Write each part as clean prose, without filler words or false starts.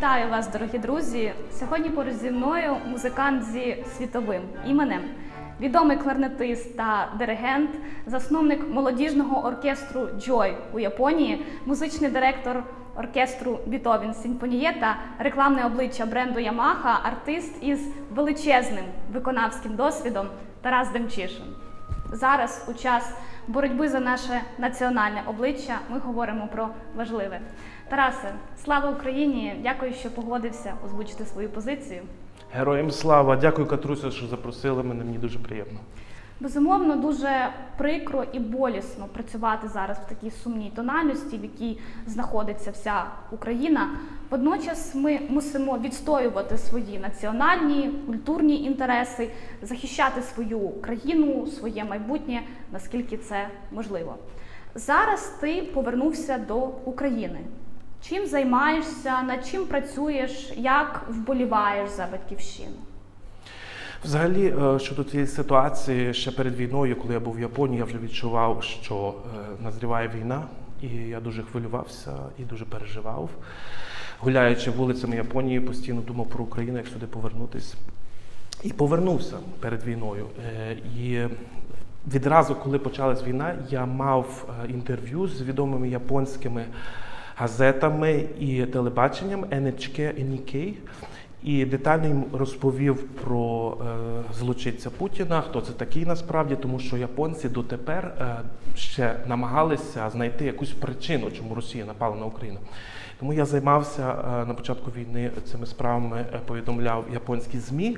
Вітаю вас, дорогі друзі! Сьогодні поруч зі мною музикант зі світовим іменем, відомий кларнетист та диригент, засновник молодіжного оркестру Joy у Японії, музичний директор оркестру Beethoven Сімфонієта, рекламне обличчя бренду Yamaha, артист із величезним виконавським досвідом Тарас Демчишин. Зараз, у час боротьби за наше національне обличчя, ми говоримо про важливе. Тарасе, слава Україні! Дякую, що погодився озвучити свою позицію. Героям слава! Дякую, Катруся, що запросили мене, мені дуже приємно. Безумовно, дуже прикро і болісно працювати зараз в такій сумній тональності, в якій знаходиться вся Україна. Водночас ми мусимо відстоювати свої національні, культурні інтереси, захищати свою країну, своє майбутнє, наскільки це можливо. Зараз ти повернувся до України. Чим займаєшся, над чим працюєш, як вболіваєш за батьківщину? Взагалі, щодо цієї ситуації, ще перед війною, коли я був в Японії, я вже відчував, що назріває війна, і я дуже хвилювався і дуже переживав. Гуляючи вулицями Японії, постійно думав про Україну, як сюди повернутися. І повернувся перед війною. І відразу, коли почалась війна, я мав інтерв'ю з відомими японськими газетами і телебаченням NHK і Nikkei. І детально їм розповів про злочинця Путіна, хто це такий насправді, тому що японці дотепер ще намагалися знайти якусь причину, чому Росія напала на Україну. Тому я займався на початку війни цими справами, повідомляв японські ЗМІ,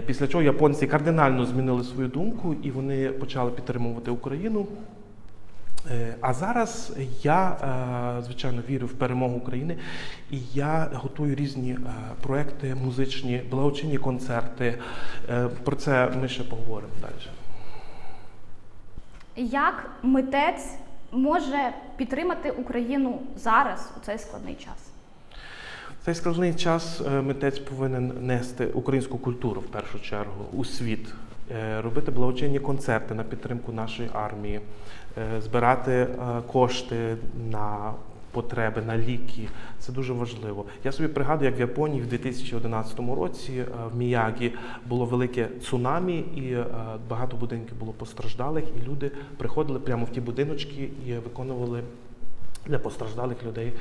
після чого японці кардинально змінили свою думку і вони почали підтримувати Україну. А зараз я, звичайно, вірю в перемогу України, і я готую різні проекти музичні, благочинні концерти. Про це ми ще поговоримо далі. Як митець може підтримати Україну зараз, у цей складний час? В цей складний час митець повинен нести українську культуру, в першу чергу, у світ. Робити благочинні концерти на підтримку нашої армії, збирати кошти на потреби, на ліки. Це дуже важливо. Я собі пригадую, як в Японії в 2011 році в Міягі було велике цунамі, і багато будинків було постраждалих, і люди приходили прямо в ті будиночки і виконували для постраждалих людей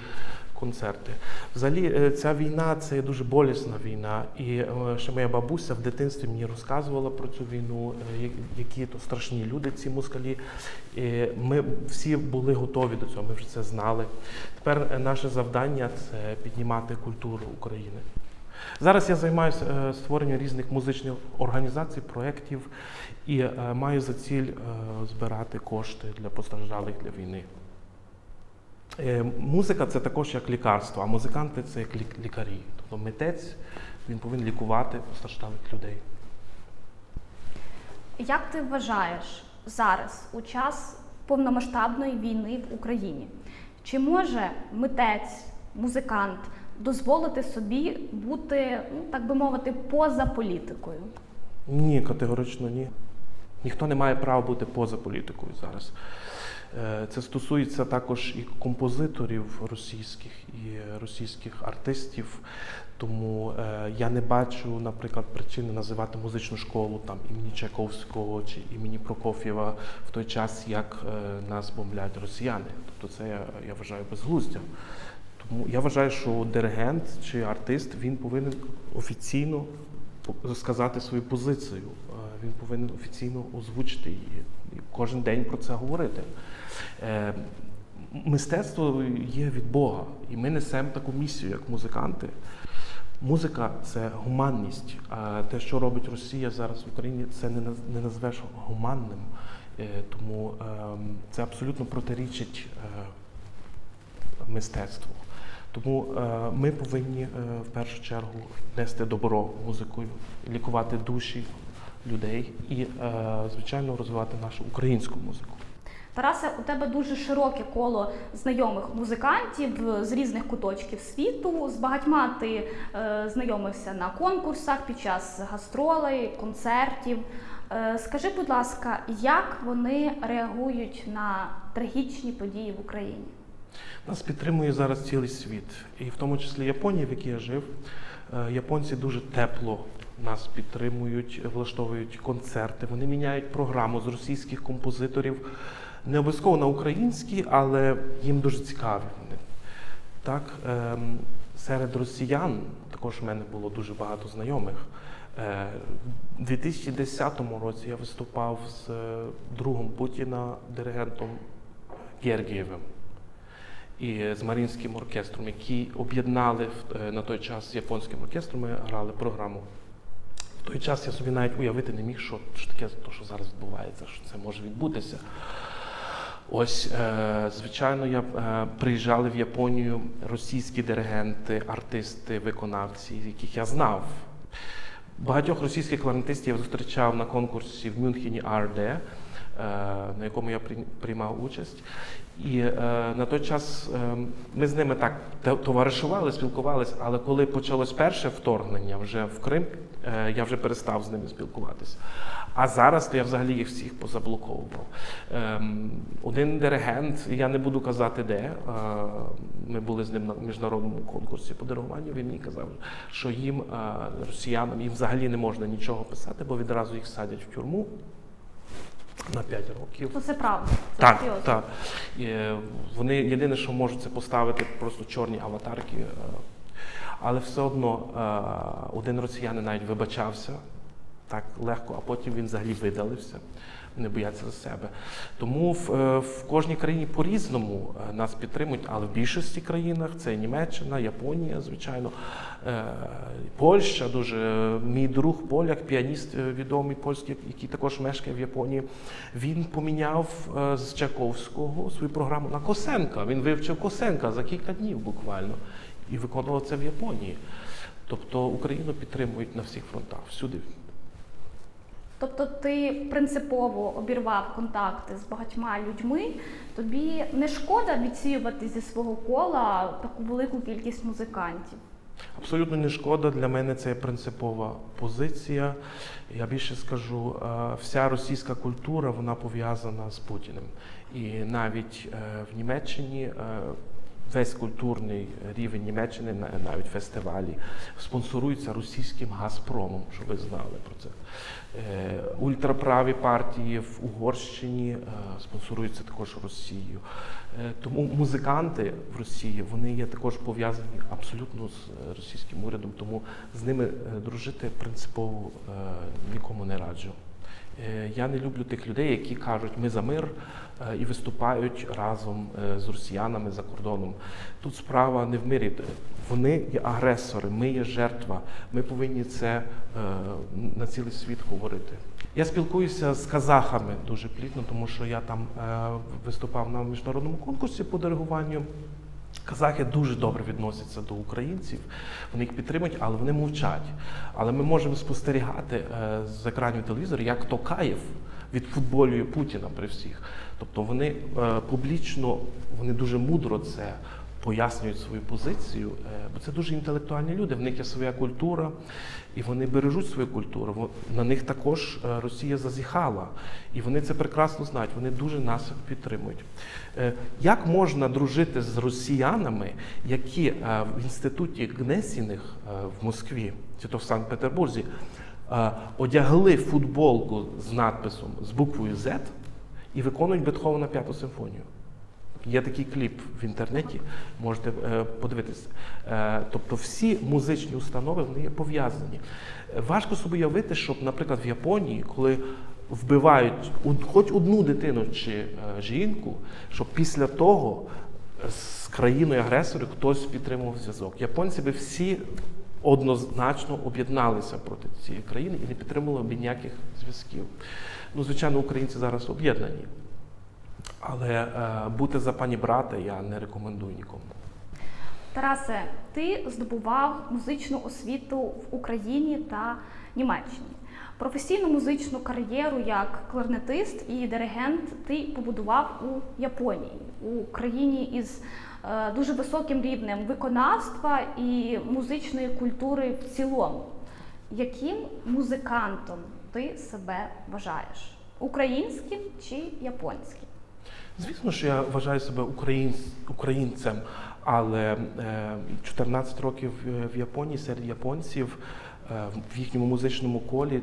концерти. Взагалі, ця війна – це дуже болісна війна. І ще моя бабуся в дитинстві мені розказувала про цю війну, які то страшні люди, ці москалі. І ми всі були готові до цього, ми вже це знали. Тепер наше завдання – це піднімати культуру України. Зараз я займаюся створенням різних музичних організацій, проєктів і маю за ціль збирати кошти для постраждалих для війни. Музика – це також як лікарство, а музиканти – це як лікарі. Тобто митець, він повинен лікувати постраждалих людей. Як ти вважаєш зараз, у час повномасштабної війни в Україні, чи може митець, музикант дозволити собі бути, так би мовити, поза політикою? Ні, категорично ні. Ніхто не має права бути поза політикою зараз. Це стосується також і композиторів російських, і російських артистів. Тому я не бачу, наприклад, причини називати музичну школу там імені Чайковського чи імені Прокоф'єва в той час, як нас бомблять росіяни. Тобто це я вважаю безглуздям. Тому я вважаю, що диригент чи артист, він повинен офіційно сказати свою позицію. Він повинен офіційно озвучити її. І кожен день про це говорити. Мистецтво є від Бога, і ми несемо таку місію, як музиканти. Музика – це гуманність, а те, що робить Росія зараз в Україні, це не назвеш гуманним. Тому це абсолютно протирічить мистецтву. Тому ми повинні в першу чергу нести добро музикою, лікувати душі людей і, звичайно, розвивати нашу українську музику. Тарасе, у тебе дуже широке коло знайомих музикантів з різних куточків світу. З багатьма ти знайомився на конкурсах, під час гастролей, концертів. Скажи, будь ласка, як вони реагують на трагічні події в Україні? Нас підтримує зараз цілий світ, і в тому числі Японія, в якій я жив. Японці дуже тепло нас підтримують, влаштовують концерти, вони міняють програму з російських композиторів, не обов'язково на українські, але їм дуже цікаві вони. Так, серед росіян, також в мене було дуже багато знайомих. У 2010 році я виступав з другом Путіна, диригентом Гергієвим і з Маріїнським оркестром, які об'єднали на той час з японським оркестром, ми грали програму. В той час я собі навіть уявити не міг, що таке, що зараз відбувається, що це може відбутися. Ось, звичайно, приїжджали в Японію російські диригенти, артисти, виконавці, яких я знав. Багатьох російських кларнетистів я зустрічав на конкурсі в Мюнхені АРД, на якому я приймав участь. І на той час ми з ними так товаришували, спілкувалися, але коли почалось перше вторгнення вже в Крим, я вже перестав з ними спілкуватися. А зараз то я взагалі їх всіх позаблоковував. Один диригент, я не буду казати де, ми були з ним на міжнародному конкурсі по диригуванню, він мені казав, що їм, росіянам, їм взагалі не можна нічого писати, бо відразу їх садять в тюрму на 5 років. То це правда. Це Так, серйозно. так. Вони єдине, що можуть, це поставити просто чорні аватарки. Але все одно один росіянин навіть вибачався так легко, а потім він взагалі видалився. Не бояться за себе. Тому в кожній країні по-різному нас підтримують, але в більшості країнах це Німеччина, Японія, звичайно, Польща дуже. Мій друг поляк, піаніст відомий польський, який також мешкає в Японії, він поміняв з Чайковського свою програму на Косенка. Він вивчив Косенка за кілька днів буквально і виконував це в Японії. Тобто Україну підтримують на всіх фронтах, всюди. Тобто ти принципово обірвав контакти з багатьма людьми, тобі не шкода відсіювати зі свого кола таку велику кількість музикантів? Абсолютно не шкода, для мене це принципова позиція. Я більше скажу, вся російська культура, вона пов'язана з Путіним. І навіть в Німеччині весь культурний рівень Німеччини, навіть фестивалі, спонсорується російським «Газпромом», щоб ви знали про це. Ультраправі партії в Угорщині спонсоруються також Росією. Тому музиканти в Росії, вони є також пов'язані абсолютно з російським урядом, тому з ними дружити принципово нікому не раджу. Я не люблю тих людей, які кажуть, ми за мир, і виступають разом з росіянами за кордоном. Тут справа не в мирі. Вони є агресори, ми є жертва. Ми повинні це на цілий світ говорити. Я спілкуюся з казахами дуже плідно, тому що я там виступав на міжнародному конкурсі по диригуванню. Казахи дуже добре відносяться до українців, вони їх підтримують, але вони мовчать. Але ми можемо спостерігати з екранів телевізора, як Токаєв відфутболює Путіна при всіх. Тобто вони публічно, вони дуже мудро це пояснюють свою позицію, бо це дуже інтелектуальні люди, в них є своя культура, і вони бережуть свою культуру. На них також Росія зазіхала, і вони це прекрасно знають, вони дуже нас підтримують. Як можна дружити з росіянами, які в інституті Гнесіних в Москві, чи то в Санкт-Петербурзі, одягли футболку з надписом, з буквою Z і виконують Бетховена 5-ту симфонію? Є такий кліп в інтернеті, можете подивитися. Тобто всі музичні установи, вони є пов'язані. Важко собі уявити, щоб, наприклад, в Японії, коли вбивають хоч одну дитину чи жінку, щоб після того з країною-агресором хтось підтримував зв'язок. Японці би всі однозначно об'єдналися проти цієї країни і не підтримували б ніяких зв'язків. Ну, звичайно, українці зараз об'єднані. Але бути за пані брата я не рекомендую нікому. Тарасе, ти здобував музичну освіту в Україні та Німеччині. Професійну музичну кар'єру як кларнетист і диригент ти побудував у Японії, у країні із дуже високим рівнем виконавства і музичної культури в цілому. Яким музикантом ти себе вважаєш? Українським чи японським? Звісно, що я вважаю себе українцем, але 14 років в Японії серед японців, в їхньому музичному колі,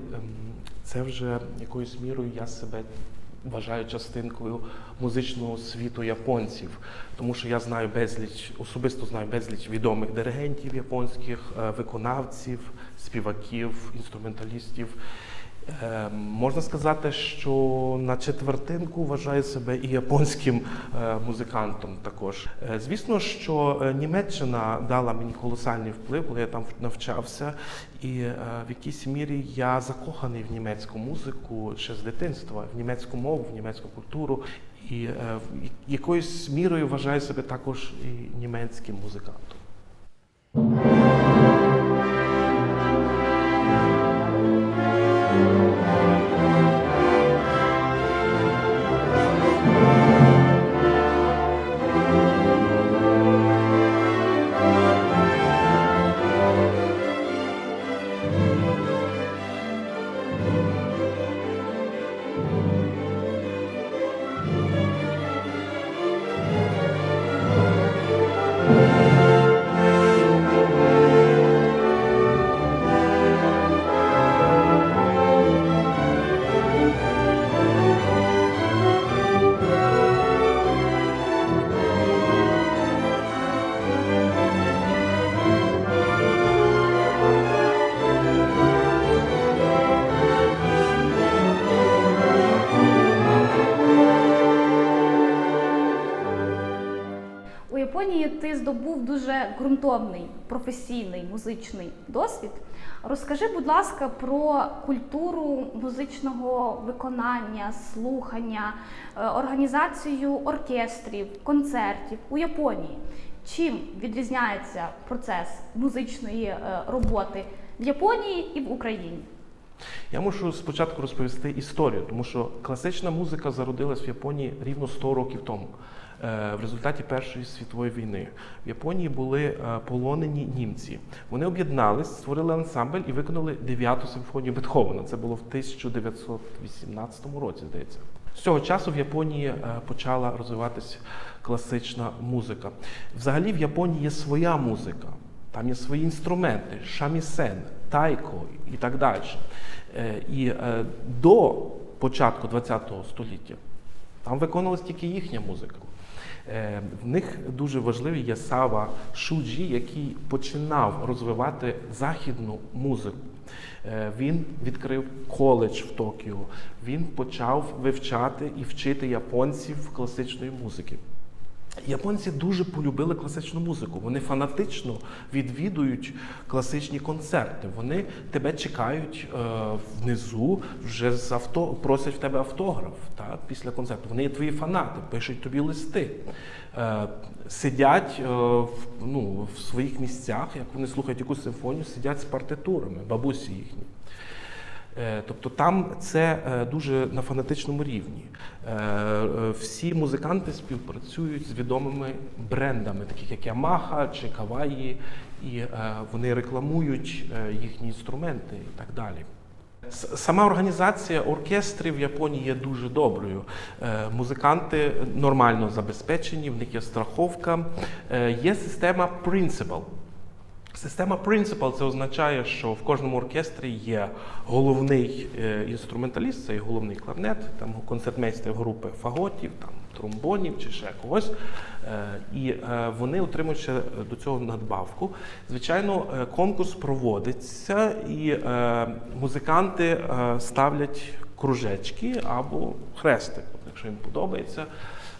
це вже якоюсь мірою я себе вважаю частинкою музичного світу японців, тому що я знаю особисто знаю безліч відомих диригентів японських, виконавців, співаків, інструменталістів. Можна сказати, що на четвертинку вважаю себе і японським музикантом також. Звісно, що Німеччина дала мені колосальний вплив, коли я там навчався, і в якійсь мірі я закоханий в німецьку музику ще з дитинства, в німецьку мову, в німецьку культуру, і якоюсь мірою вважаю себе також і німецьким музикантом. У Японії ти здобув дуже ґрунтовний, професійний музичний досвід. Розкажи, будь ласка, про культуру музичного виконання, слухання, організацію оркестрів, концертів у Японії. Чим відрізняється процес музичної роботи в Японії і в Україні? Я мушу спочатку розповісти історію, тому що класична музика зародилась в Японії рівно 100 років тому. В результаті Першої світової війни в Японії були полонені німці. Вони об'єднались, створили ансамбль і виконали 9-ту симфонію Бетховена. Це було в 1918 році, здається. З цього часу в Японії почала розвиватися класична музика. Взагалі в Японії є своя музика, там є свої інструменти, шамісен, тайко і так далі. І до початку ХХ століття там виконувалась тільки їхня музика. В них дуже важливий є Сава Шуджі, який починав розвивати західну музику. Він відкрив коледж в Токіо, він почав вивчати і вчити японців класичної музики. Японці дуже полюбили класичну музику, вони фанатично відвідують класичні концерти, вони тебе чекають внизу, вже просять в тебе автограф після концерту, вони є твої фанати, пишуть тобі листи, сидять в своїх місцях, як вони слухають якусь симфонію, сидять з партитурами, бабусі їхні. Тобто там це дуже на фанатичному рівні. Всі музиканти співпрацюють з відомими брендами, таких як Yamaha чи Kawai, і вони рекламують їхні інструменти і так далі. Сама організація оркестрів в Японії є дуже доброю. Музиканти нормально забезпечені, в них є страховка, є система Principal. Система Principal – це означає, що в кожному оркестрі є головний інструменталіст, це є головний кларнет, там концертмейстер групи фаготів, там тромбонів чи ще когось, і вони отримують ще до цього надбавку. Звичайно, конкурс проводиться, і музиканти ставлять кружечки або хрестик, якщо їм подобається,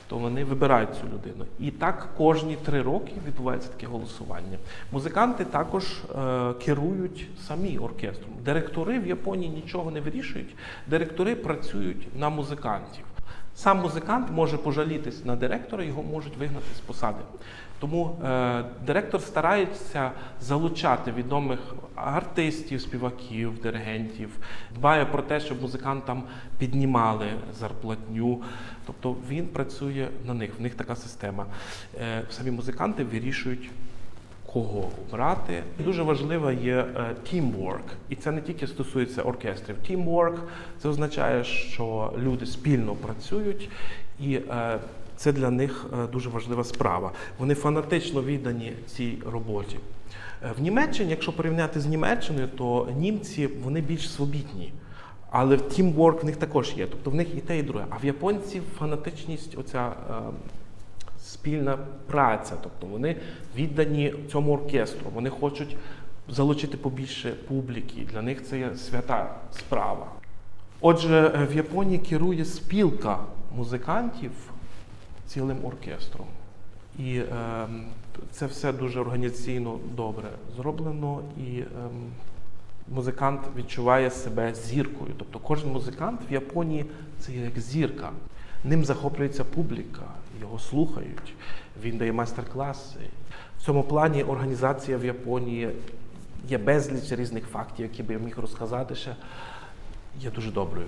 то вони вибирають цю людину. І так кожні 3 роки відбувається таке голосування. Музиканти також керують самі оркестром. Директори в Японії нічого не вирішують, директори працюють на музикантів. Сам музикант може пожалітись на директора, його можуть вигнати з посади. Тому директор старається залучати відомих артистів, співаків, диригентів, дбає про те, щоб музикантам піднімали зарплатню. Тобто він працює на них, в них така система. Самі музиканти вирішують, кого обрати. Дуже важливо є teamwork. І це не тільки стосується оркестрів. Teamwork – це означає, що люди спільно працюють І це для них дуже важлива справа. Вони фанатично віддані цій роботі. В Німеччині, якщо порівняти з Німеччиною, то німці вони більш свобідні. Але тімворк в них також є. Тобто в них і те, і друге. А в японців фанатичність, оця спільна праця. Тобто вони віддані цьому оркестру. Вони хочуть залучити побільше публіки. Для них це є свята справа. Отже, в Японії керує спілка музикантів цілим оркестром. І це все дуже організаційно добре зроблено, і музикант відчуває себе зіркою. Тобто кожен музикант в Японії – це як зірка. Ним захоплюється публіка, його слухають, він дає майстер-класи. В цьому плані організація в Японії є безліч різних фактів, які би я міг розказати ще, є дуже доброю.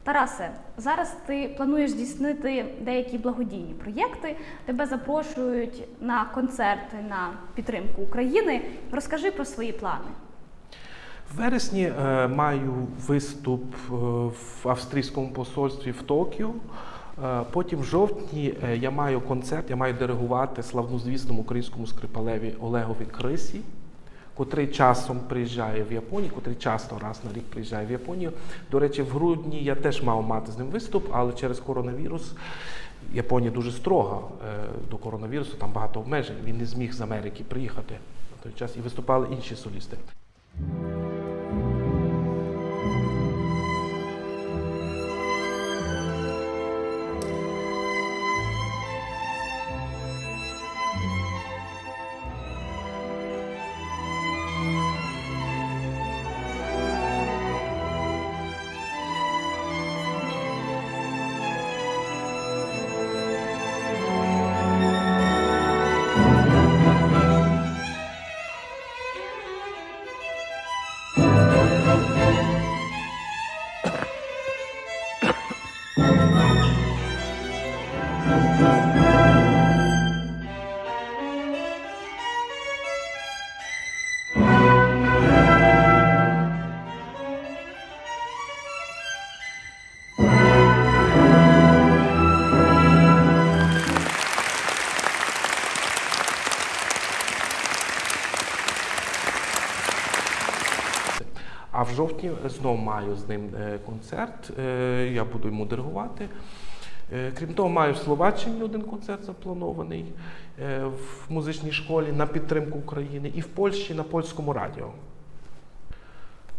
Тарасе, зараз ти плануєш здійснити деякі благодійні проєкти, тебе запрошують на концерти на підтримку України. Розкажи про свої плани. В вересні маю виступ в австрійському посольстві в Токіо. Потім в жовтні я маю концерт, я маю диригувати славнозвісному українському скрипалеві Олегові Крисі, котрий часом приїжджає в Японію, котрий часто раз на рік приїжджає в Японію. До речі, в грудні я теж мав мати з ним виступ, але через коронавірус Японія дуже строга до коронавірусу, там багато обмежень, він не зміг з Америки приїхати на той час і виступали інші солісти. А в жовтні знову маю з ним концерт, я буду йому диригувати. Крім того, маю в Словаччині один концерт запланований в музичній школі на підтримку України і в Польщі на польському радіо.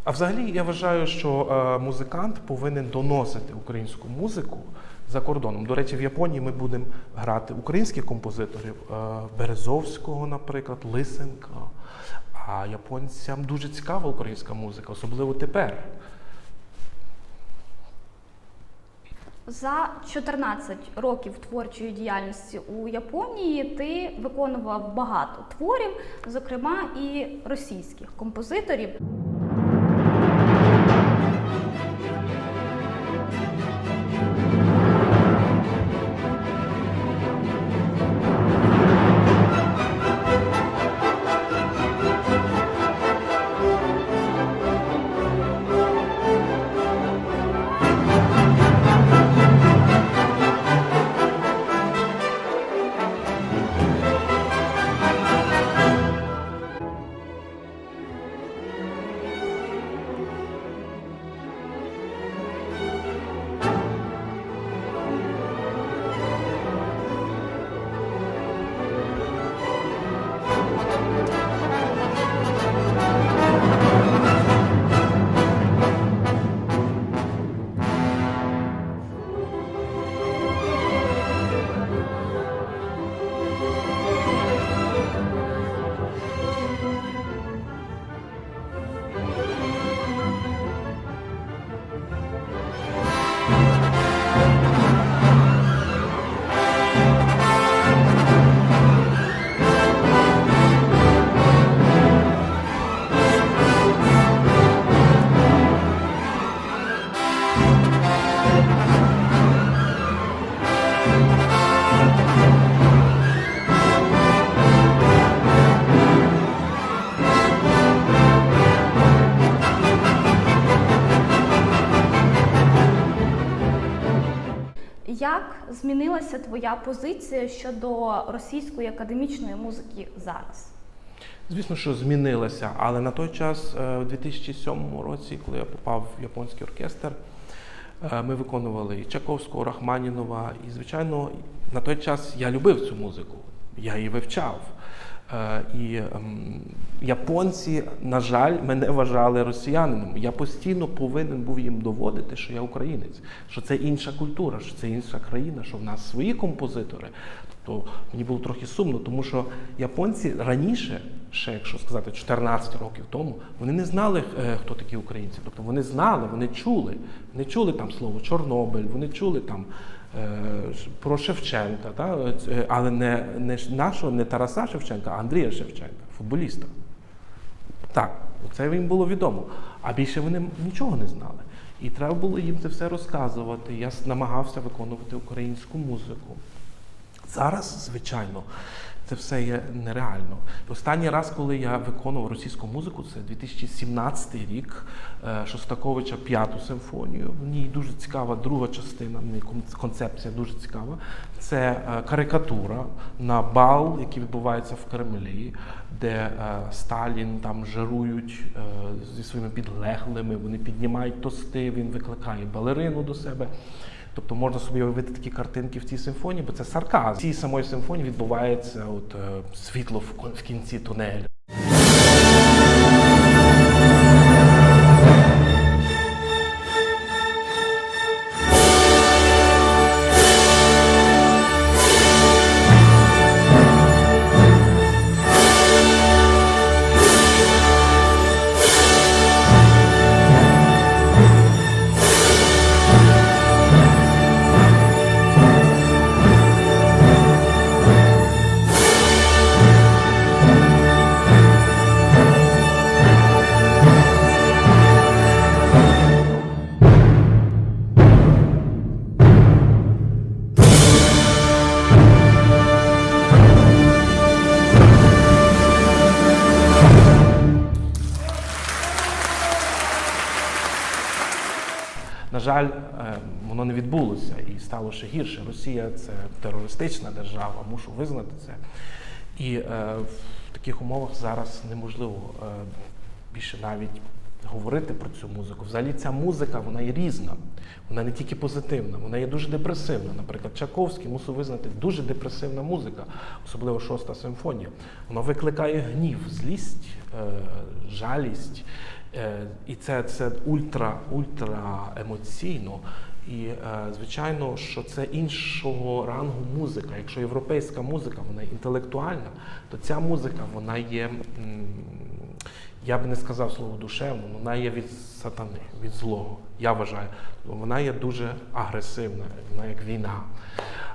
А взагалі я вважаю, що музикант повинен доносити українську музику за кордоном. До речі, в Японії ми будемо грати українських композиторів, Березовського, наприклад, Лисенка. А японцям дуже цікава українська музика, особливо тепер. За 14 років творчої діяльності у Японії ти виконував багато творів, зокрема і російських композиторів. Як змінилася твоя позиція щодо російської академічної музики зараз? Звісно, що змінилася, але на той час, у 2007 році, коли я попав в японський оркестр, ми виконували і Чайковського, Рахманінова, і, звичайно, на той час я любив цю музику, я її вивчав. І японці, на жаль, мене вважали росіянином. Я постійно повинен був їм доводити, що я українець, що це інша культура, що це інша країна, що в нас свої композитори. Тобто мені було трохи сумно, тому що японці раніше, ще якщо сказати 14 років тому, вони не знали, хто такі українці. Тобто вони знали, вони чули там слово Чорнобиль, вони чули там про Шевченка, але не нашого, не Тараса Шевченка, а Андрія Шевченка, футболіста. Так, це їм було відомо. А більше вони нічого не знали. І треба було їм це все розказувати. Я намагався виконувати українську музику. Зараз, звичайно, це все є нереально. Останній раз, коли я виконував російську музику, це 2017 рік, Шостаковича «П'яту симфонію». В ній дуже цікава друга частина, концепція дуже цікава. Це карикатура на бал, який відбувається в Кремлі, де Сталін там жирують зі своїми підлеглими, вони піднімають тости, він викликає балерину до себе. Тобто можна собі уявити такі картинки в цій симфонії, бо це сарказм. В цій самої симфонії відбувається світло в кінці тунелю. На жаль, воно не відбулося і стало ще гірше. Росія – це терористична держава, мушу визнати це. І в таких умовах зараз неможливо більше навіть говорити про цю музику. Взагалі ця музика, вона є різна. Вона не тільки позитивна, вона є дуже депресивна. Наприклад, Чайковський, мусу визнати, дуже депресивна музика, особливо шоста симфонія. Вона викликає гнів, злість, жалість. І це ультра емоційно. І, звичайно, що це іншого рангу музика. Якщо європейська музика, вона інтелектуальна, то ця музика, вона є я би не сказав слово душевно, вона є від сатани, від злого, я вважаю. Вона є дуже агресивна, вона як війна.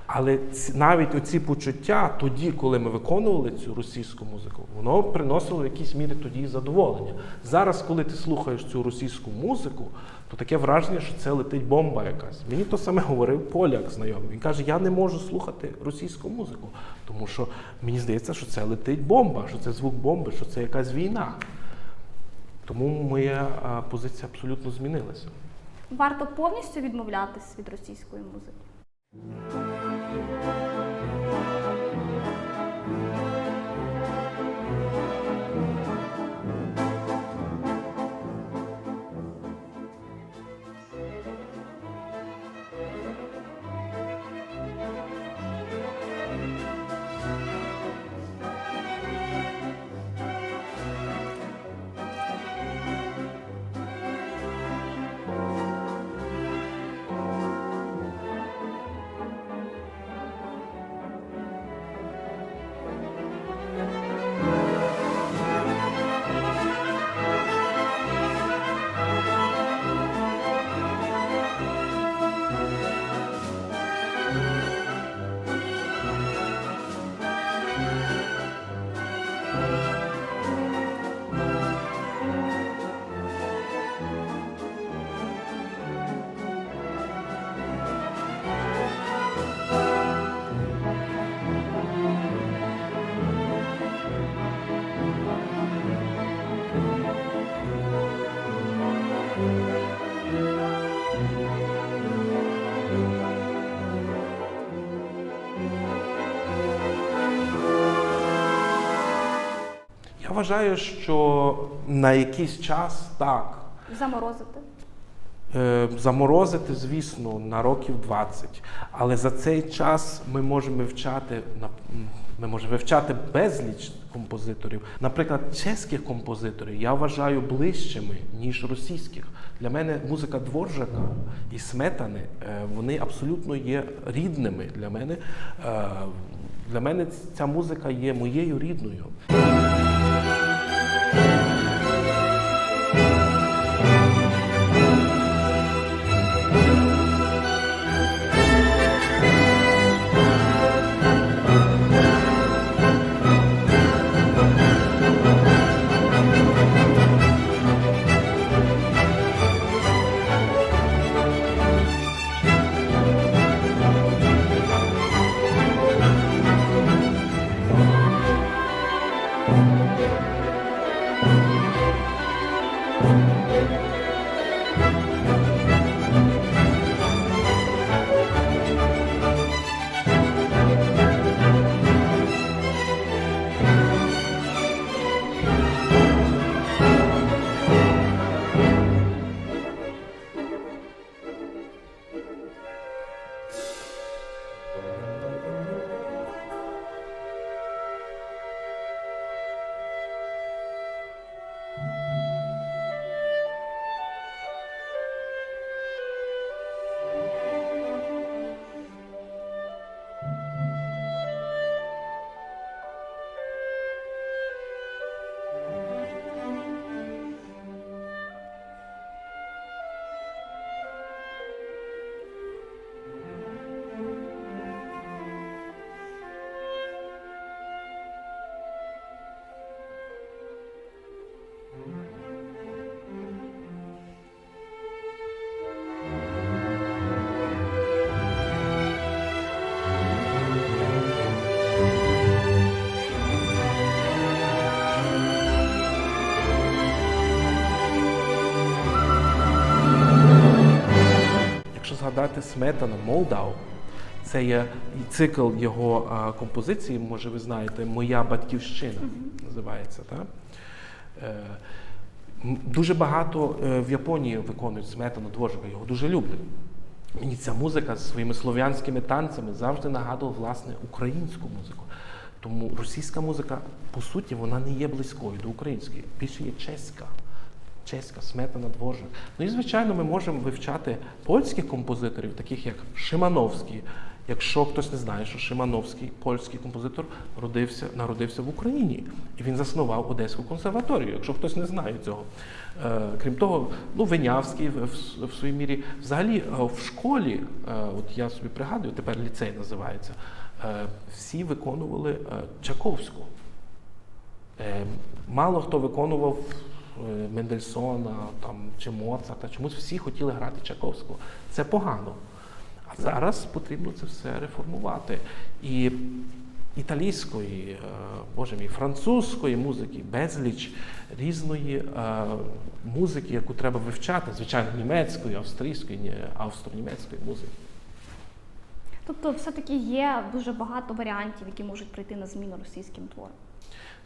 Але навіть оці почуття тоді, коли ми виконували цю російську музику, воно приносило в якійсь мірі тоді задоволення. Зараз, коли ти слухаєш цю російську музику, то таке враження, що це летить бомба якась. Мені то саме говорив поляк знайомий. Він каже, я не можу слухати російську музику, тому що мені здається, що це летить бомба, що це звук бомби, що це якась війна. Тому моя позиція абсолютно змінилася. Варто повністю відмовлятись від російської музики? Я вважаю, що на якийсь час так. Заморозити? Заморозити, звісно, на років 20. Але за цей час ми можемо вивчати безліч композиторів. Наприклад, чеських композиторів я вважаю ближчими, ніж російських. Для мене музика Дворжака і Сметани, вони абсолютно є рідними для мене. Для мене ця музика є моєю рідною. Згадати Сметана «Молдау». Це є цикл його композиції, може ви знаєте, «Моя батьківщина» називається. Так? Дуже багато в Японії виконують Сметану, Дворжака, його дуже люблять. Мені ця музика з своїми слов'янськими танцями завжди нагадувала, власне, українську музику. Тому російська музика, по суті, вона не є близькою до української, більше є чеська. Чеська, Сметана, Дворжак. Ну і, звичайно, ми можемо вивчати польських композиторів, таких як Шимановський, Якщо хтось не знає, що Шимановський, польський композитор, народився в Україні, і він заснував Одеську консерваторію, якщо хтось не знає цього. Крім того, Винявський в своїй мірі. Взагалі в школі, от я собі пригадую, тепер ліцей називається, всі виконували Чайковську. Мало хто виконував Мендельсона чи Моцарта, чомусь всі хотіли грати Чайковського. Це погано. А зараз потрібно це все реформувати. І італійської, французької музики, безліч різної музики, яку треба вивчати, звичайно, німецької, австрійської, австро-німецької музики. Тобто все-таки є дуже багато варіантів, які можуть прийти на зміну російським творам?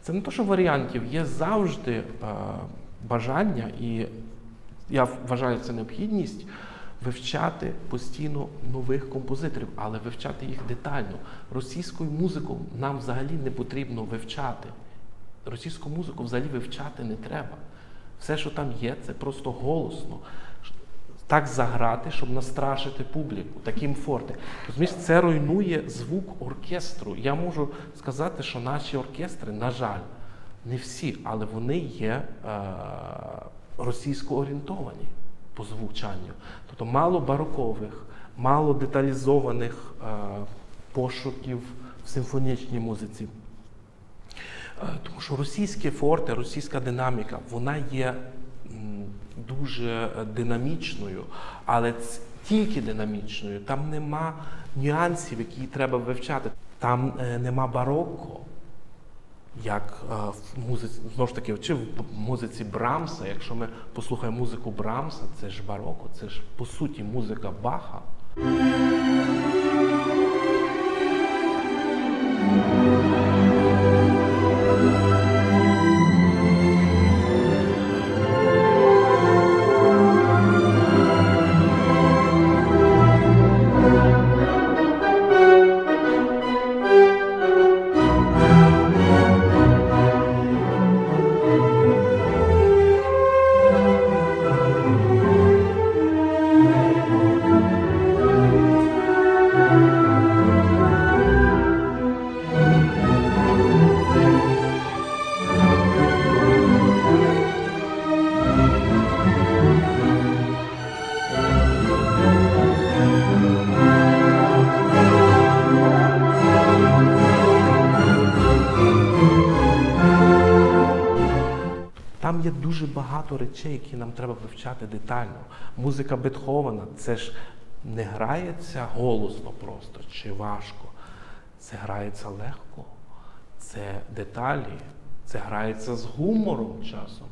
Це не те, що варіантів, є завжди бажання, і я вважаю, це необхідність вивчати постійно нових композиторів, але вивчати їх детально. Російську музику нам взагалі не потрібно вивчати. Російську музику взагалі вивчати не треба. Все, що там є, це просто голосно. Так заграти, щоб настрашити публіку, таким форте. Розумієш, це руйнує звук оркестру. Я можу сказати, що наші оркестри, на жаль, не всі, але вони є російсько орієнтовані по звучанню. Тобто мало барокових, мало деталізованих пошуків в симфонічній музиці. Тому що російське форте, російська динаміка, вона є дуже динамічною, але тільки динамічною. Там нема нюансів, які треба вивчати. Там нема барокко, як в музиці, знову ж таки, чи в музиці Брамса. Якщо ми послухаємо музику Брамса, це ж барокко, це ж по суті музика Баха. Там є дуже багато речей, які нам треба вивчати детально. Музика Бетховена – це ж не грається голосно просто чи важко. Це грається легко, це деталі, це грається з гумором часом.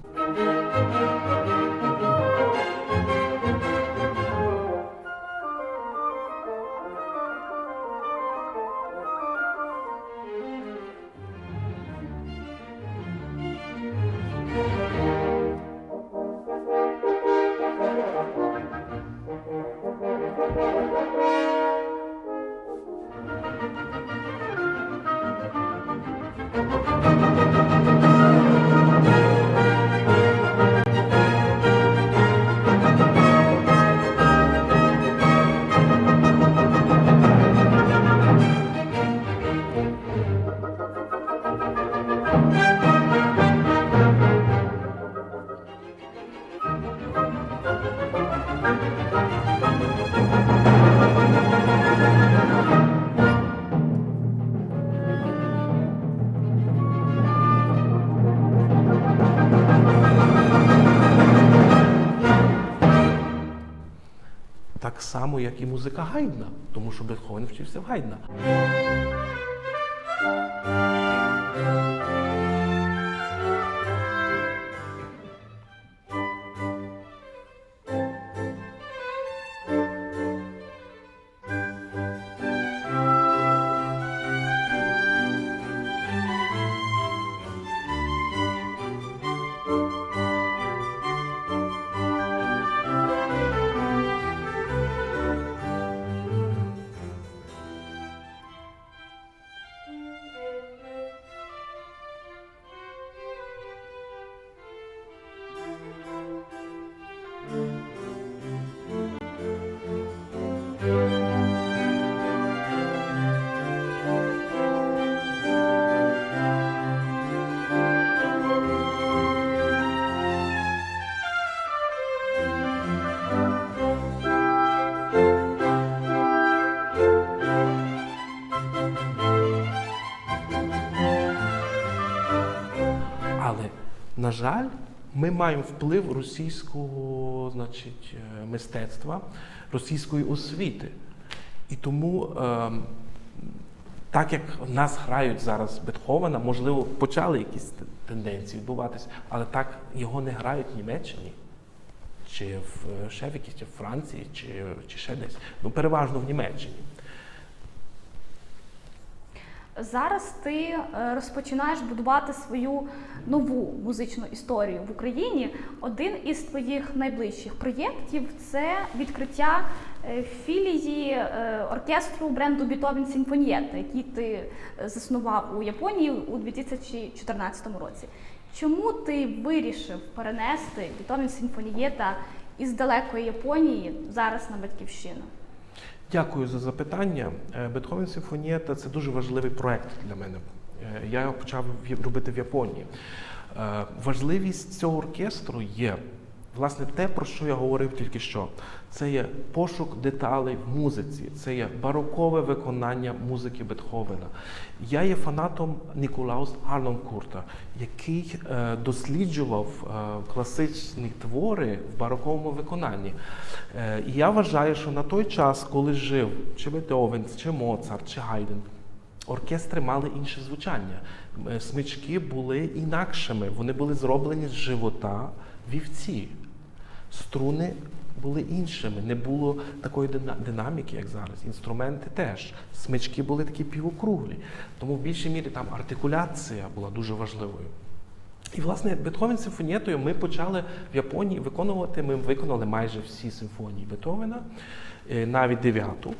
Так само, як і музика Гайдна, тому що Бетховен вчився в Гайдна. Але, на жаль, ми маємо вплив російського, мистецтва, російської освіти. І тому, так як в нас грають зараз Бетховена, можливо, почали якісь тенденції відбуватися, але так його не грають в Німеччині, чи ще в якійсь, чи в Франції, чи ще десь. Ну, переважно в Німеччині. Зараз ти розпочинаєш будувати свою нову музичну історію в Україні. Один із твоїх найближчих проєктів – це відкриття філії оркестру бренду Beethoven Sinfonietta, який ти заснував у Японії у 2014 році. Чому ти вирішив перенести Beethoven Sinfonietta із далекої Японії зараз на Батьківщину? Дякую за запитання. Beethoven Sinfonietta – це дуже важливий проєкт для мене. Я його почав робити в Японії. Важливість цього оркестру є, власне, те, про що я говорив тільки що. Це є пошук деталей в музиці, це є барокове виконання музики Бетховена. Я є фанатом Ніколаус Харнонкурта, який досліджував класичні твори в бароковому виконанні. І я вважаю, що на той час, коли жив чи Бетховен, чи Моцарт, чи Гайден, оркестри мали інше звучання. Смички були інакшими, вони були зроблені з живота вівці. Струни були іншими, не було такої динаміки, як зараз. Інструменти теж. Смички були такі півокруглі. Тому в більшій мірі там артикуляція була дуже важливою. І, власне, Beethoven Симфонієтою ми почали в Японії виконувати, ми виконали майже всі симфонії Бетховена, навіть 9-ту.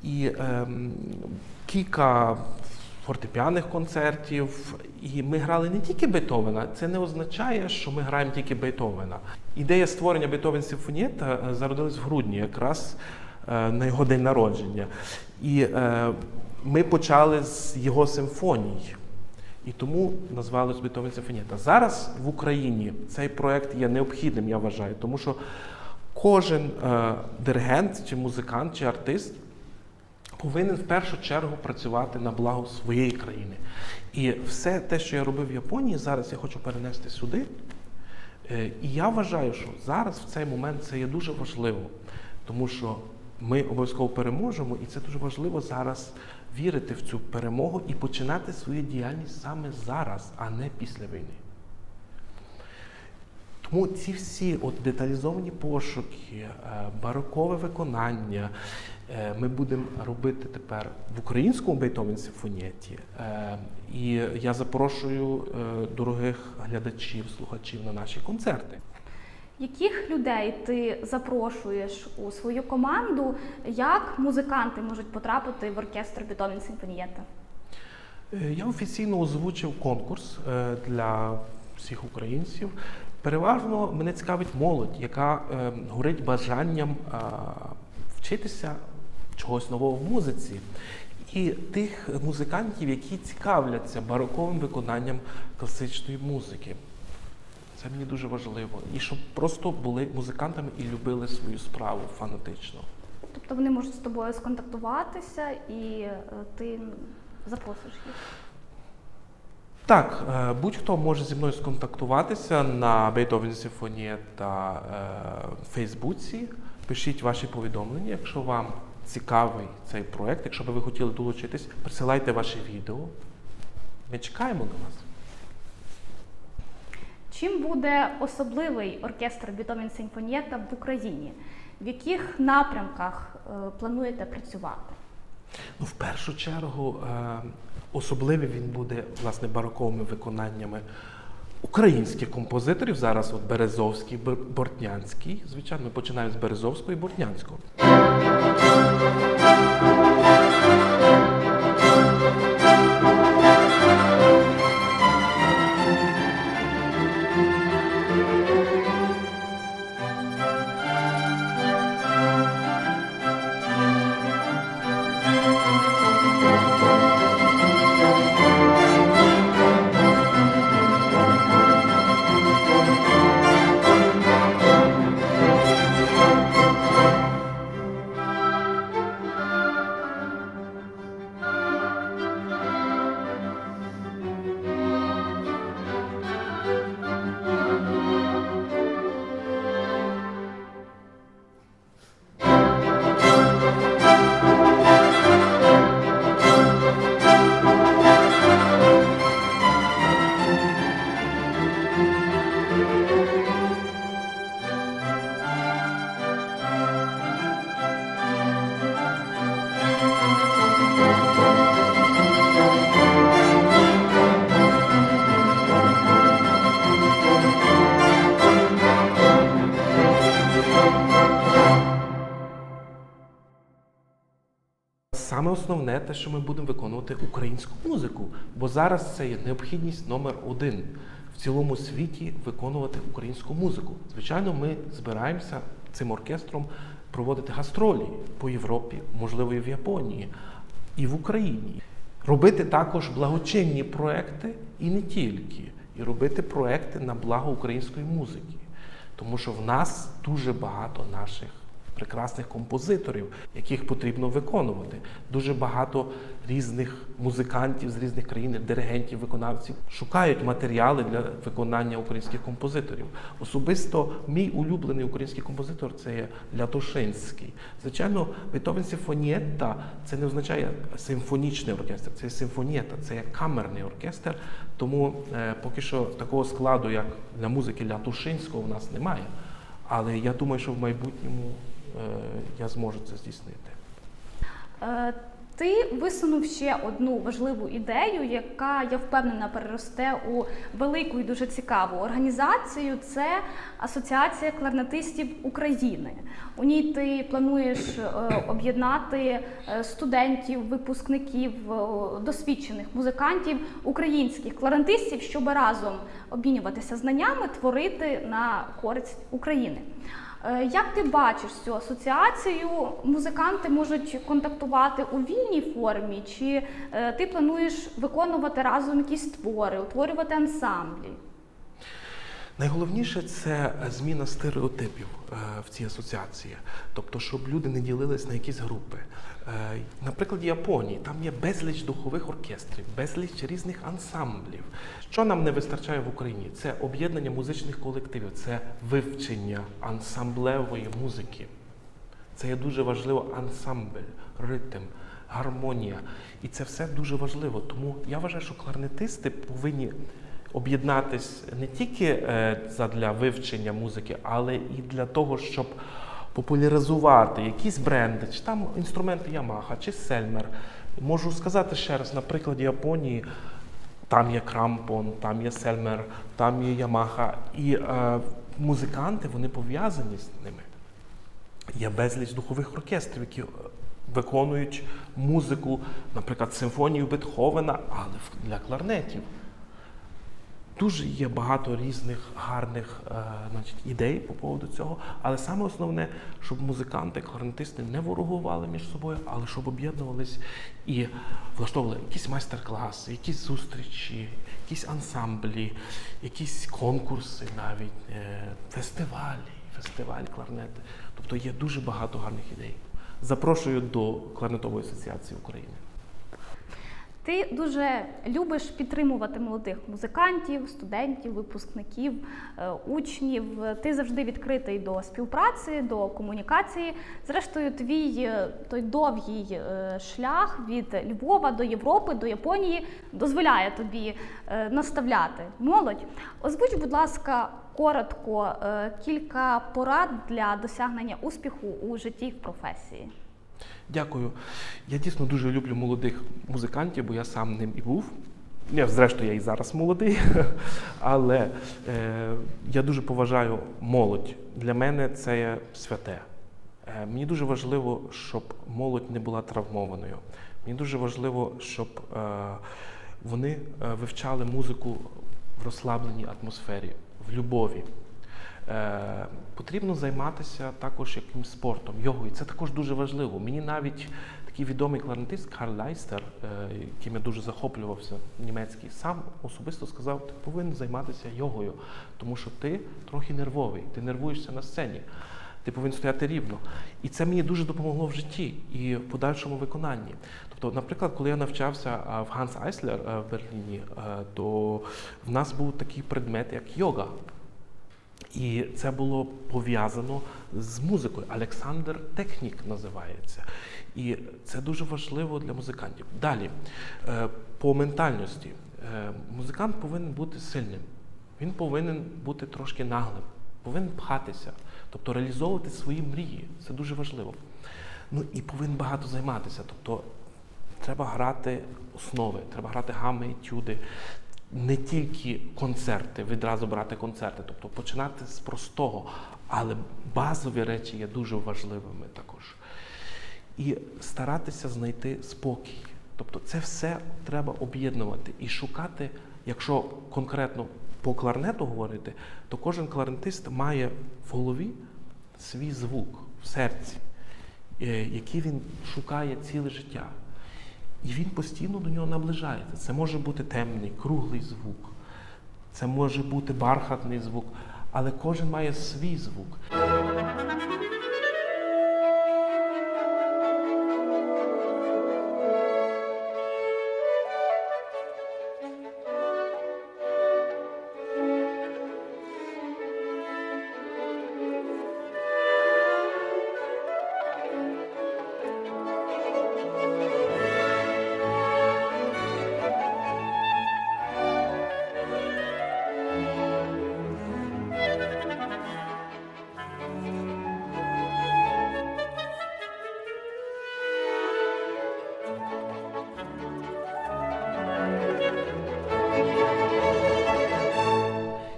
І кілька фортепіаних концертів, і ми грали не тільки Бетховена. Це не означає, що ми граємо тільки Бетховена. Ідея створення Beethoven Симфонієта зародилась в грудні, якраз на його день народження. І ми почали з його симфоній. І тому назвалось Beethoven Симфонієта. Зараз в Україні цей проєкт є необхідним, я вважаю, тому що кожен диригент, чи музикант, чи артист повинен в першу чергу працювати на благо своєї країни. І все те, що я робив в Японії, зараз я хочу перенести сюди. І я вважаю, що зараз, в цей момент, це є дуже важливо, тому що ми обов'язково переможемо, і це дуже важливо зараз вірити в цю перемогу і починати свою діяльність саме зараз, а не після війни. Тому ці всі деталізовані пошуки, барокове виконання ми будемо робити тепер в українському Beethoven Симфонієті. І я запрошую дорогих глядачів, слухачів на наші концерти. Яких людей ти запрошуєш у свою команду? Як музиканти можуть потрапити в оркестр Beethoven Симфонієта? Я офіційно озвучив конкурс для всіх українців. Переважно мене цікавить молодь, яка горить бажанням вчитися чогось нового в музиці. І тих музикантів, які цікавляться бароковим виконанням класичної музики. Це мені дуже важливо. І щоб просто були музикантами і любили свою справу фанатично. Тобто вони можуть з тобою сконтактуватися і ти запросиш їх? Так, будь-хто може зі мною сконтактуватися на Beethoven Sinfonia та Фейсбуці. Пишіть ваші повідомлення, якщо вам цікавий цей проєкт, якщо б ви хотіли долучитись, присилайте ваші відео. Ми чекаємо на вас. Чим буде особливий оркестр Beethoven Sinfonietta в Україні? В яких напрямках плануєте працювати? Ну, в першу чергу, особливий він буде, власне, бароковими виконаннями українських композиторів. Зараз от Березовський, Бортнянський. Звичайно, ми починаємо з Березовського і Бортнянського. Саме основне те, що ми будемо виконувати українську музику, бо зараз це є необхідність номер один в цілому світі виконувати українську музику. Звичайно, ми збираємося цим оркестром проводити гастролі по Європі, можливо, і в Японії, і в Україні. Робити також благочинні проекти і не тільки, і робити проекти на благо української музики. Тому що в нас дуже багато наших прекрасних композиторів, яких потрібно виконувати. Дуже багато різних музикантів з різних країн, диригентів, виконавців шукають матеріали для виконання українських композиторів. Особисто мій улюблений український композитор – це є Лятошинський. Звичайно, Beethoven Sinfonietta – це не означає симфонічний оркестр, це є симфонієта, це є камерний оркестр, тому поки що такого складу, як для музики Лятошинського, у нас немає. Але я думаю, що в майбутньому я зможу це здійснити. Ти висунув ще одну важливу ідею, яка, я впевнена, переросте у велику і дуже цікаву організацію. Це Асоціація кларнетистів України. У ній ти плануєш об'єднати студентів, випускників, досвідчених музикантів, українських кларнетистів, щоб разом обмінюватися знаннями, творити на користь України. Як ти бачиш цю асоціацію? Музиканти можуть контактувати у вільній формі, чи ти плануєш виконувати разом якісь твори, утворювати ансамблі? Найголовніше – це зміна стереотипів в цій асоціації. Тобто, щоб люди не ділились на якісь групи. На прикладі Японії, там є безліч духових оркестрів, безліч різних ансамблів. Що нам не вистачає в Україні? Це об'єднання музичних колективів, це вивчення ансамблевої музики. Це є дуже важливо для ритм, гармонія. І це все дуже важливо. Тому я вважаю, що кларнетисти повинні об'єднатись не тільки для вивчення музики, але і для того, щоб популяризувати якісь бренди, чи там інструменти Yamaha, чи Selmer. Можу сказати ще раз, на прикладі Японії, там є Crampon, там є Selmer, там є Yamaha. І музиканти, вони пов'язані з ними. Є безліч духових оркестрів, які виконують музику, наприклад, симфонію Бетховена, але для кларнетів. Дуже є багато різних гарних ідей по поводу цього, але саме основне, щоб музиканти, кларнетисти не ворогували між собою, але щоб об'єднувались і влаштовували якісь майстер-класи, якісь зустрічі, якісь ансамблі, якісь конкурси навіть, фестивалі кларнети. Тобто є дуже багато гарних ідей. Запрошую до Кларнетової асоціації України. Ти дуже любиш підтримувати молодих музикантів, студентів, випускників, учнів. Ти завжди відкритий до співпраці, до комунікації. Зрештою, твій той довгий шлях від Львова до Європи, до Японії дозволяє тобі наставляти молодь. Озвуч, будь ласка, коротко кілька порад для досягнення успіху у житті і в професії. Дякую. Я дійсно дуже люблю молодих музикантів, бо я сам ним і був. Зрештою, я і зараз молодий, але я дуже поважаю молодь. Для мене це є святе. Мені дуже важливо, щоб молодь не була травмованою. Мені дуже важливо, щоб вони вивчали музику в розслабленій атмосфері, в любові. Потрібно займатися також якимось спортом, йогою. Це також дуже важливо. Мені навіть такий відомий кларнетист Карл Лайстер, яким я дуже захоплювався, німецький, сам особисто сказав, ти повинен займатися йогою, тому що ти трохи нервовий, ти нервуєшся на сцені, ти повинен стояти рівно. І це мені дуже допомогло в житті і в подальшому виконанні. Тобто, наприклад, коли я навчався в Ганс Айслер в Берліні, то в нас був такий предмет, як йога. І це було пов'язано з музикою. Олександр Технік називається. І це дуже важливо для музикантів. Далі, по ментальності. Музикант повинен бути сильним. Він повинен бути трошки наглим. Повинен пхатися. Тобто реалізовувати свої мрії. Це дуже важливо. Ну і повинен багато займатися. Тобто треба грати основи, треба грати гами, етюди. Не тільки концерти, відразу брати концерти, тобто починати з простого, але базові речі є дуже важливими також. І старатися знайти спокій. Тобто це все треба об'єднувати і шукати, якщо конкретно по кларнету говорити, то кожен кларнетист має в голові свій звук в серці, який він шукає ціле життя. І він постійно до нього наближається. Це може бути темний, круглий звук, це може бути бархатний звук, але кожен має свій звук.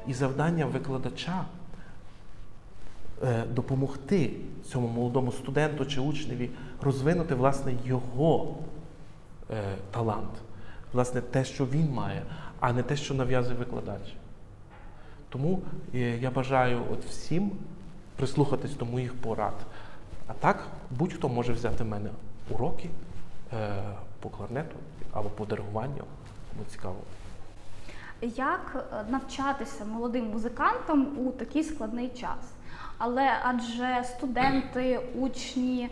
І завдання викладача допомогти цьому молодому студенту чи учневі розвинути, власне, його талант, власне, те, що він має, а не те, що нав'язує викладач. Тому я бажаю всім прислухатись до моїх порад. А так, будь-хто може взяти в мене уроки по кларнету або по диригуванню, кому цікаво. Як навчатися молодим музикантам у такий складний час? Адже студенти, учні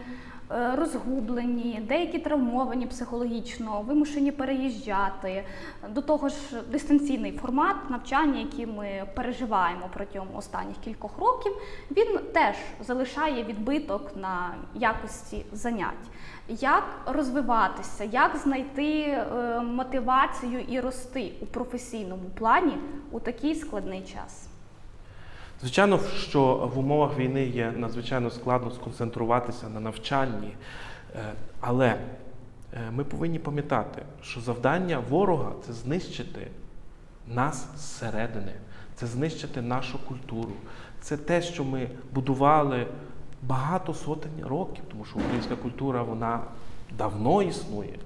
розгублені, деякі травмовані психологічно, вимушені переїжджати. До того ж, дистанційний формат навчання, який ми переживаємо протягом останніх кількох років, він теж залишає відбиток на якості занять. Як розвиватися, як знайти мотивацію і рости у професійному плані у такий складний час? Звичайно, що в умовах війни є надзвичайно складно сконцентруватися на навчанні, але ми повинні пам'ятати, що завдання ворога – це знищити нас зсередини, це знищити нашу культуру. Це те, що ми будували багато сотень років, тому що українська культура, вона давно існує,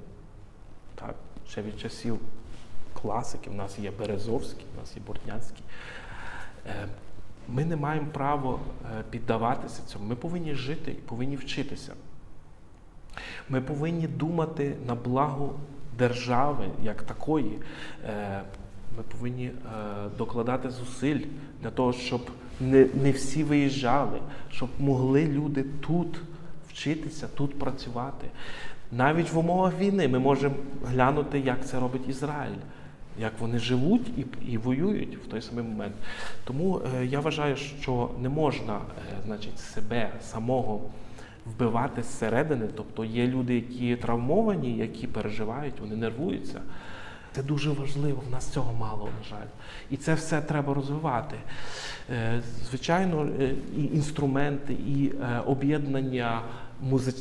так, ще від часів класики, в нас є Березовський, в нас є Бортнянський. Ми не маємо права піддаватися цьому. Ми повинні жити і повинні вчитися. Ми повинні думати на благо держави як такої. Ми повинні докладати зусиль для того, щоб не всі виїжджали, щоб могли люди тут вчитися, тут працювати. Навіть в умовах війни ми можемо глянути, як це робить Ізраїль, як вони живуть і воюють в той самий момент. Тому я вважаю, що не можна, значить, себе самого вбивати зсередини. Тобто є люди, які травмовані, які переживають, вони нервуються. Це дуже важливо, в нас цього мало, на жаль. І це все треба розвивати. Звичайно, і інструменти, і об'єднання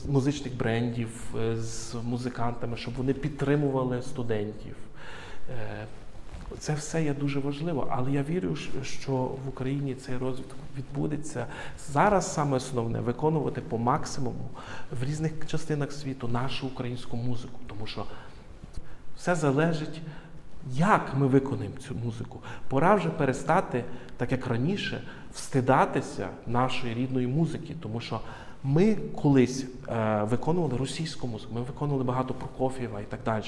музичних брендів з музикантами, щоб вони підтримували студентів. Це все є дуже важливо, але я вірю, що в Україні цей розвиток відбудеться. Зараз саме основне – виконувати по максимуму в різних частинах світу нашу українську музику, тому що все залежить, як ми виконуємо цю музику. Пора вже перестати, так як раніше, встидатися нашої рідної музики, тому що ми колись виконували російську музику, ми виконували багато Прокоф'єва і так далі.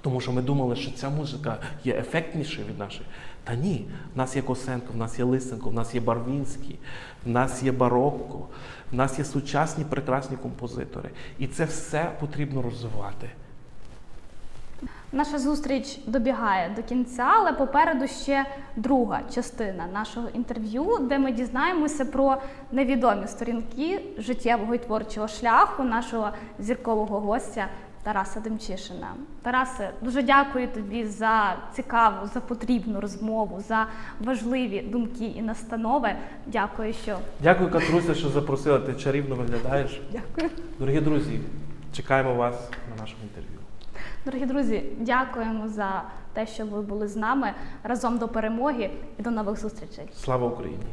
Тому що ми думали, що ця музика є ефектнішою від нашої. Та ні, в нас є Косенко, в нас є Лисенко, в нас є Барвінський, в нас є барокко, в нас є сучасні прекрасні композитори. І це все потрібно розвивати. Наша зустріч добігає до кінця, але попереду ще друга частина нашого інтерв'ю, де ми дізнаємося про невідомі сторінки життєвого і творчого шляху нашого зіркового гостя Тараса Демчишина. Тарасе, дуже дякую тобі за цікаву, за потрібну розмову, за важливі думки і настанови. Дякую, що... Дякую, Катруся, що запросила. Ти чарівно виглядаєш. Дякую. Дорогі друзі, чекаємо вас на нашому інтерв'ю. Дорогі друзі, дякуємо за те, що ви були з нами. Разом до перемоги і до нових зустрічей. Слава Україні!